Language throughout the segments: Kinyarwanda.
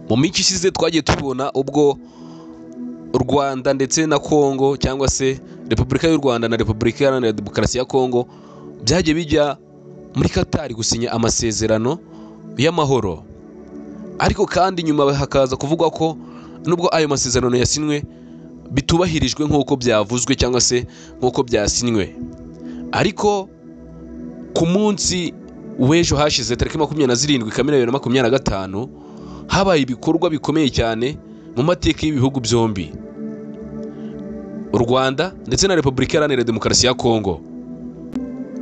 mu minsi ishize twagiye tubona ubwo u Rwanda ndetse na Kongo cyangwa se Repubulika y'u Rwanda na Repubulika Iharanira Demokarasi ya Kongo byagiye bijya muri Qatar gusinya amasezerano y'amahoro, ariko kandi nyuma hakaza kuvugwa ko nubwo ayo masezerano yasinywe bitubahirijwe nk'uko byavuzwe cyangwa se nk'uko byasinywe. Ariko ku munsi w'ejo hashize tariki 27 Kamena 2025 habaye ibikorwa bikomeye cyane mu mateka y'ibihugu byombi, u Rwanda ndetse na Repubulika Iharanira Demokarasi ya Kongo.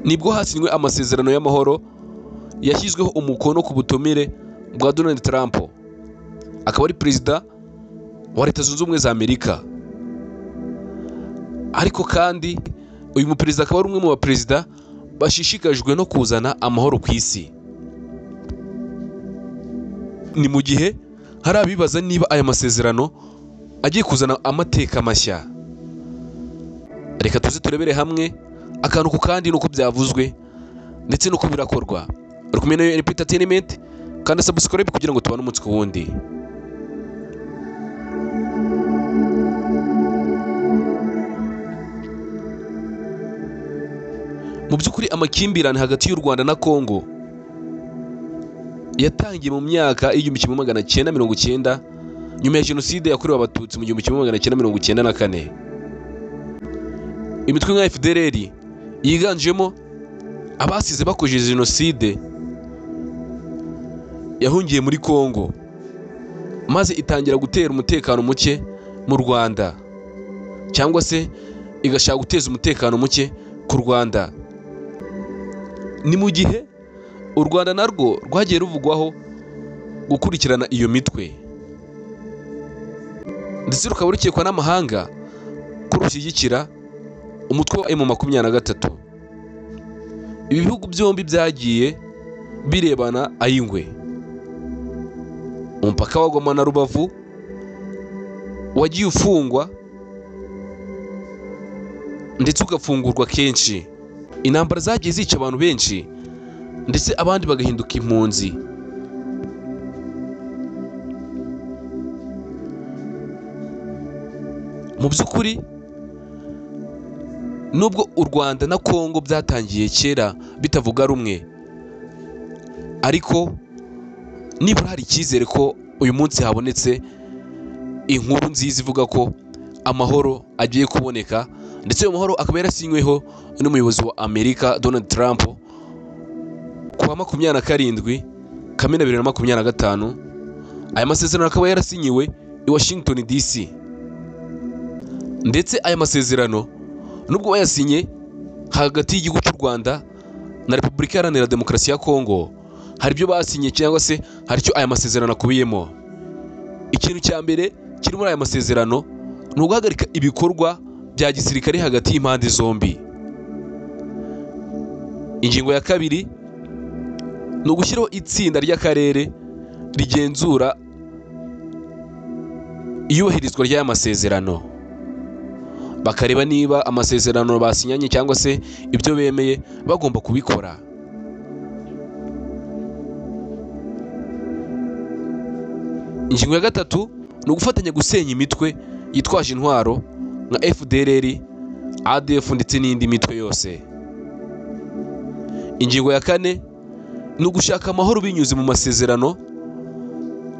Nibwo hasinywe amasezerano y'amahoro yashyizweho umukono ku butumire bwa Donald Trump, akaba ari perezida wa Leta Zunze Ubumwe za Amerika. Ariko kandi uyu muperezida akaba ari umwe mu baperezida bashishikajwe no kuzana amahoro ku isi. Ni mu gihe hari abibaza niba aya masezerano agiye kuzana amateka mashya. Reka tuze turebere hamwe akantu ku kandi nuko byavuzwe ndetse nuko birakorwa. Uri kumwe na NP Entertainment, kandi subscribe kugira ngo tubane umunsi ku wundi. Mu by'ukuri amakimbirane hagati y'u Rwanda na Kongo yatangiye mu myaka 1990 nyuma ya jenoside yakorewe abatutsi mu 1994. Imitwe nka FDLR yiganjemo abasize bakojeje jenoside yahungiye muri Kongo maze itangira gutera umutekano muke mu Rwanda, cyangwa se igashaka guteza umutekano muke ku Rwanda. Ni mu gihe u Rwanda narwo rwagiye ruvugwaho gukurikirana iyo mitwe ndetse rukaba rukekwa n'amahanga ko rushyigikira umutwe wa M23. Ibi bihugu byombi byagiye birebana ayingwe. Umupaka wa Goma na Rubavu wagiye ufungwa ndetse ugafungurwa kenshi. Intambara zagiye zica abantu benshi ndetse abandi bagahinduka impunzi. Mu by'ukuri nubwo u Rwanda na Kongo byatangiye kera bitavuga rumwe, ariko nibura hari icyizere ko uyu munsi habonetse inkuru nziza ivuga ko amahoro agiye kuboneka, ndetse ayo mahoro akaba yarasinyweho n'umuyobozi wa Amerika Donald Trump kuwa 27 Kamena 2025. Aya masezerano akaba yarasinyiwe i Washington DC, ndetse aya masezerano nubwo bayasinye hagati y'igihugu cy'u Rwanda na Repubulika Iharanira Demokarasi ya Kongo, hari ibyo basinye cyangwa se hari icyo aya masezerano akubiyemo. Ikintu cya mbere kiri muri aya masezerano ni uguhagarika ibikorwa bya gisirikare hagati y'impande zombi. Ingingo ya kabiri ni ugushyiraho itsinda ry'akarere rigenzura iyubahirizwa ry'aya masezerano, bakareba niba amasezerano basinyanye cyangwa se ibyo bemeye bagomba kubikora. Ingingo ya gatatu ni ugufatanya gusenya imitwe yitwaje intwaro nka FDLR, ADF ndetse n'indi mitwe yose. Ingingo ya kane ni ugushaka amahoro binyuze mu masezerano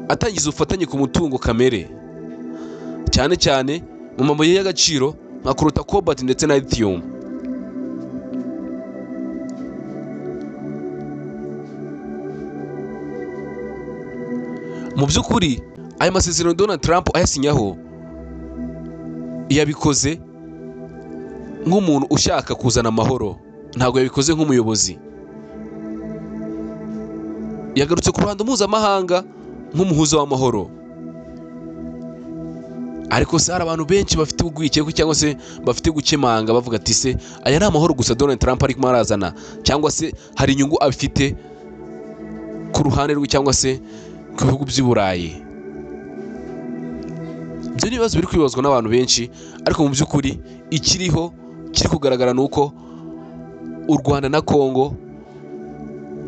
atangiza ubufatanye ku mutungo kamere, cyane cyane mu mabuye y'agaciro nka Coltan, Cobalt ndetse na Lithium. Mu by'ukuri aya masezerano Donald Trump ayasinyaho yabikoze nk'umuntu ushaka kuzana amahoro, ntabwo yabikoze nk'umuyobozi. Yagarutse ku ruhando mpuzamahanga nk'umuhuza w'amahoro, ariko se hari abantu benshi bafite ubwikeko cyangwa se bafite gukemanga bavuga ati se aya ni amahoro gusa Donald Trump ariko arazana, cyangwa se hari inyungu afite ku ruhande rwe cyangwa se ku bihugu by'i Burayi. Ibyo ni ibibazo biri kwibazwa n'abantu benshi, ariko mu by'ukuri ikiriho kiri kugaragara ni uko u Rwanda na Kongo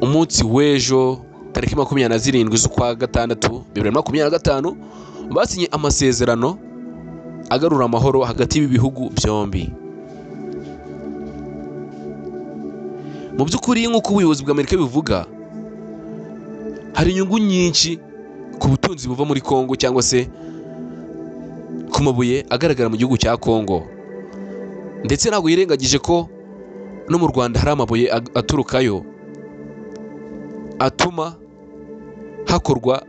umunsi w'ejo tariki 27 z'ukwa gatandatu 2025 basinye amasezerano agarura amahoro hagati y'ibi bihugu byombi. Mu by'ukuri nk'uko ubuyobozi bwa Amerika bivuga, hari inyungu nyinshi ku butunzi buva muri Kongo cyangwa se ku mabuye agaragara mu gihugu cya Kongo, ndetse ntabwo yirengagije ko no mu Rwanda hari amabuye aturukayo atuma hakorwa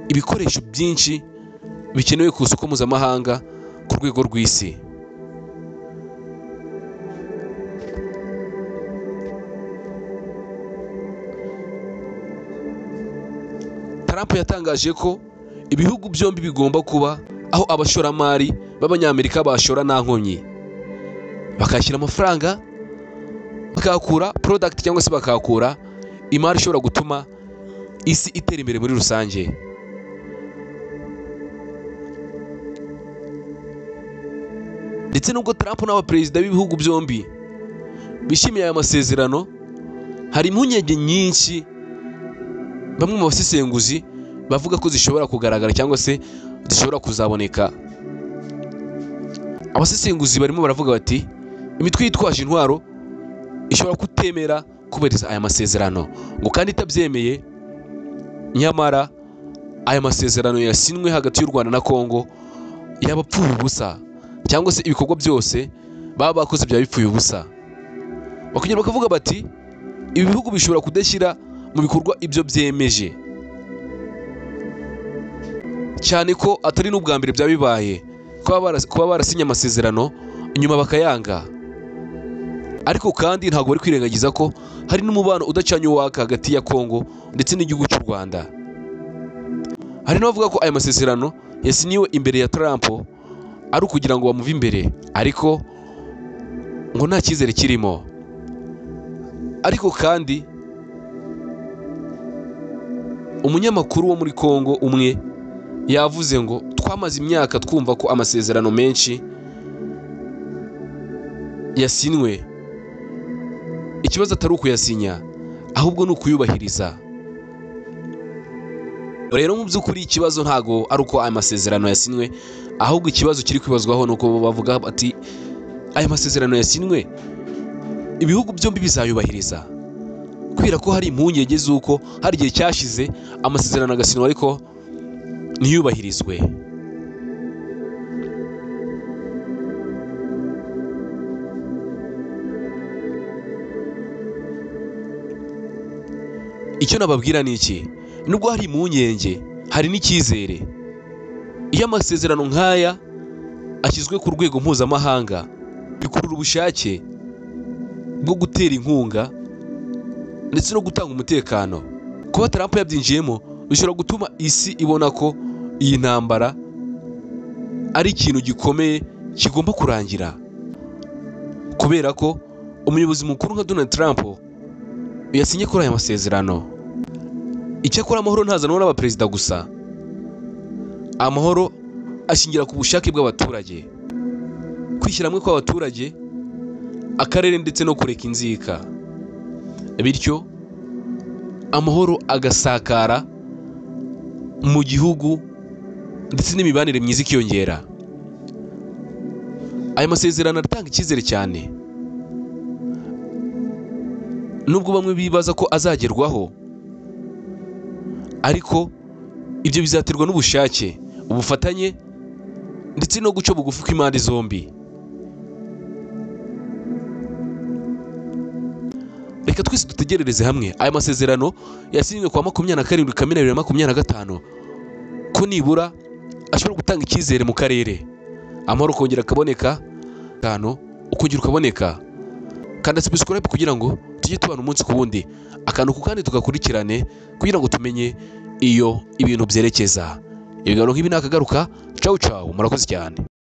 ibikoresho byinshi bikenewe ku isoko mpuzamahanga ku rwego rw'isi. Trump yatangaje ko ibihugu byombi bigomba kuba aho abashoramari b'Abanyamerika bashora nta nkomyi, bakashyira amafaranga, bakakura product cyangwa se bakakura imari ishobora gutuma isi itera imbere muri rusange. Ndetse nubwo Trump n'abaperezida b'ibihugu byombi bishimiye aya masezerano, hari impungenge nyinshi bamwe mu basesenguzi bavuga ko zishobora kugaragara cyangwa se zishobora kuzaboneka. Abasesenguzi barimo baravuga bati imitwe yitwaje intwaro ishobora kutemera kubahiriza aya masezerano, ngo kandi itabyemeye nyamara aya masezerano yasinwe hagati y'u Rwanda na Kongo yaba apfuye ubusa, cyangwa se ibikorwa byose baba bakoze byaba bipfuye ubusa. Bakongera bakavuga bati ibi bihugu bishobora kudashyira mu bikorwa ibyo byemeje, cyane ko atari n'ubwa mbere byaba bibaye kuba barasinye amasezerano inyuma bakayanga. Ariko kandi ntabwo bari kwirengagiza ko hari n'umubano udacanye uwaka hagati ya Kongo ndetse n'igihugu cy'u Rwanda. Hari n'abavuga ko aya masezerano yasinyiwe imbere ya Trump ari ukugira ngo bamuve imbere, ariko ngo nta cyizere kirimo. Ariko kandi umunyamakuru wo muri Kongo umwe yavuze ngo twamaze imyaka twumva ko amasezerano menshi yasinwe, ikibazo atari ukuyasinya ahubwo ni ukuyubahiriza. Rero mu by'ukuri ikibazo ntago ari uko aya masezerano yasinwe, ahubwo ikibazo kiri kwibazwaho nuko bavuga bati aya masezerano yasinwe ibihugu byombi bizayubahiriza, kubera ko hari impungenge z'uko hari igihe cyashize amasezerano agasinwa ariko ntiyubahirizwe. Icyo nababwira ni iki, nubwo hari impungenge hari n'icyizere. Iyo amasezerano nk'aya ashyizwe ku rwego mpuzamahanga bikurura ubushake bwo gutera inkunga ndetse no gutanga umutekano. Kuba Trump yabyinjiyemo bishobora gutuma isi ibona ko iyi ntambara ari ikintu gikomeye kigomba kurangira, kubera ko umuyobozi mukuru nka Donald Trump yasinye kuri aya masezerano. Icyakora amahoro ntazanwa n'abaperezida gusa, amahoro ashingira ku bushake bw'abaturage, kwishyira hamwe kw'abaturage, akarere ndetse no kureka inzika, bityo amahoro agasakara mu gihugu ndetse n'imibanire myiza ikiyongera. Aya masezerano aratanga icyizere cyane, nubwo bamwe bibaza ko azagerwaho, ariko ibyo bizaterwa n'ubushake, ubufatanye ndetse no guca bugufi kw'impande zombi. Reka twese dutegerereze hamwe aya masezerano yasinywe kwa 27 Kamena 2025 ko nibura ashobora gutanga icyizere mu karere, amahoro kongera akaboneka, ukongera ukaboneka. Kanda subscribe kugira ngo tujye tubana umunsi ku wundi, akantu ku kandi tugakurikirane kugira ngo tumenye iyo ibintu byerekeza. Ibiganiro nk'ibi nakagaruka. Ciao ciao, murakoze cyane.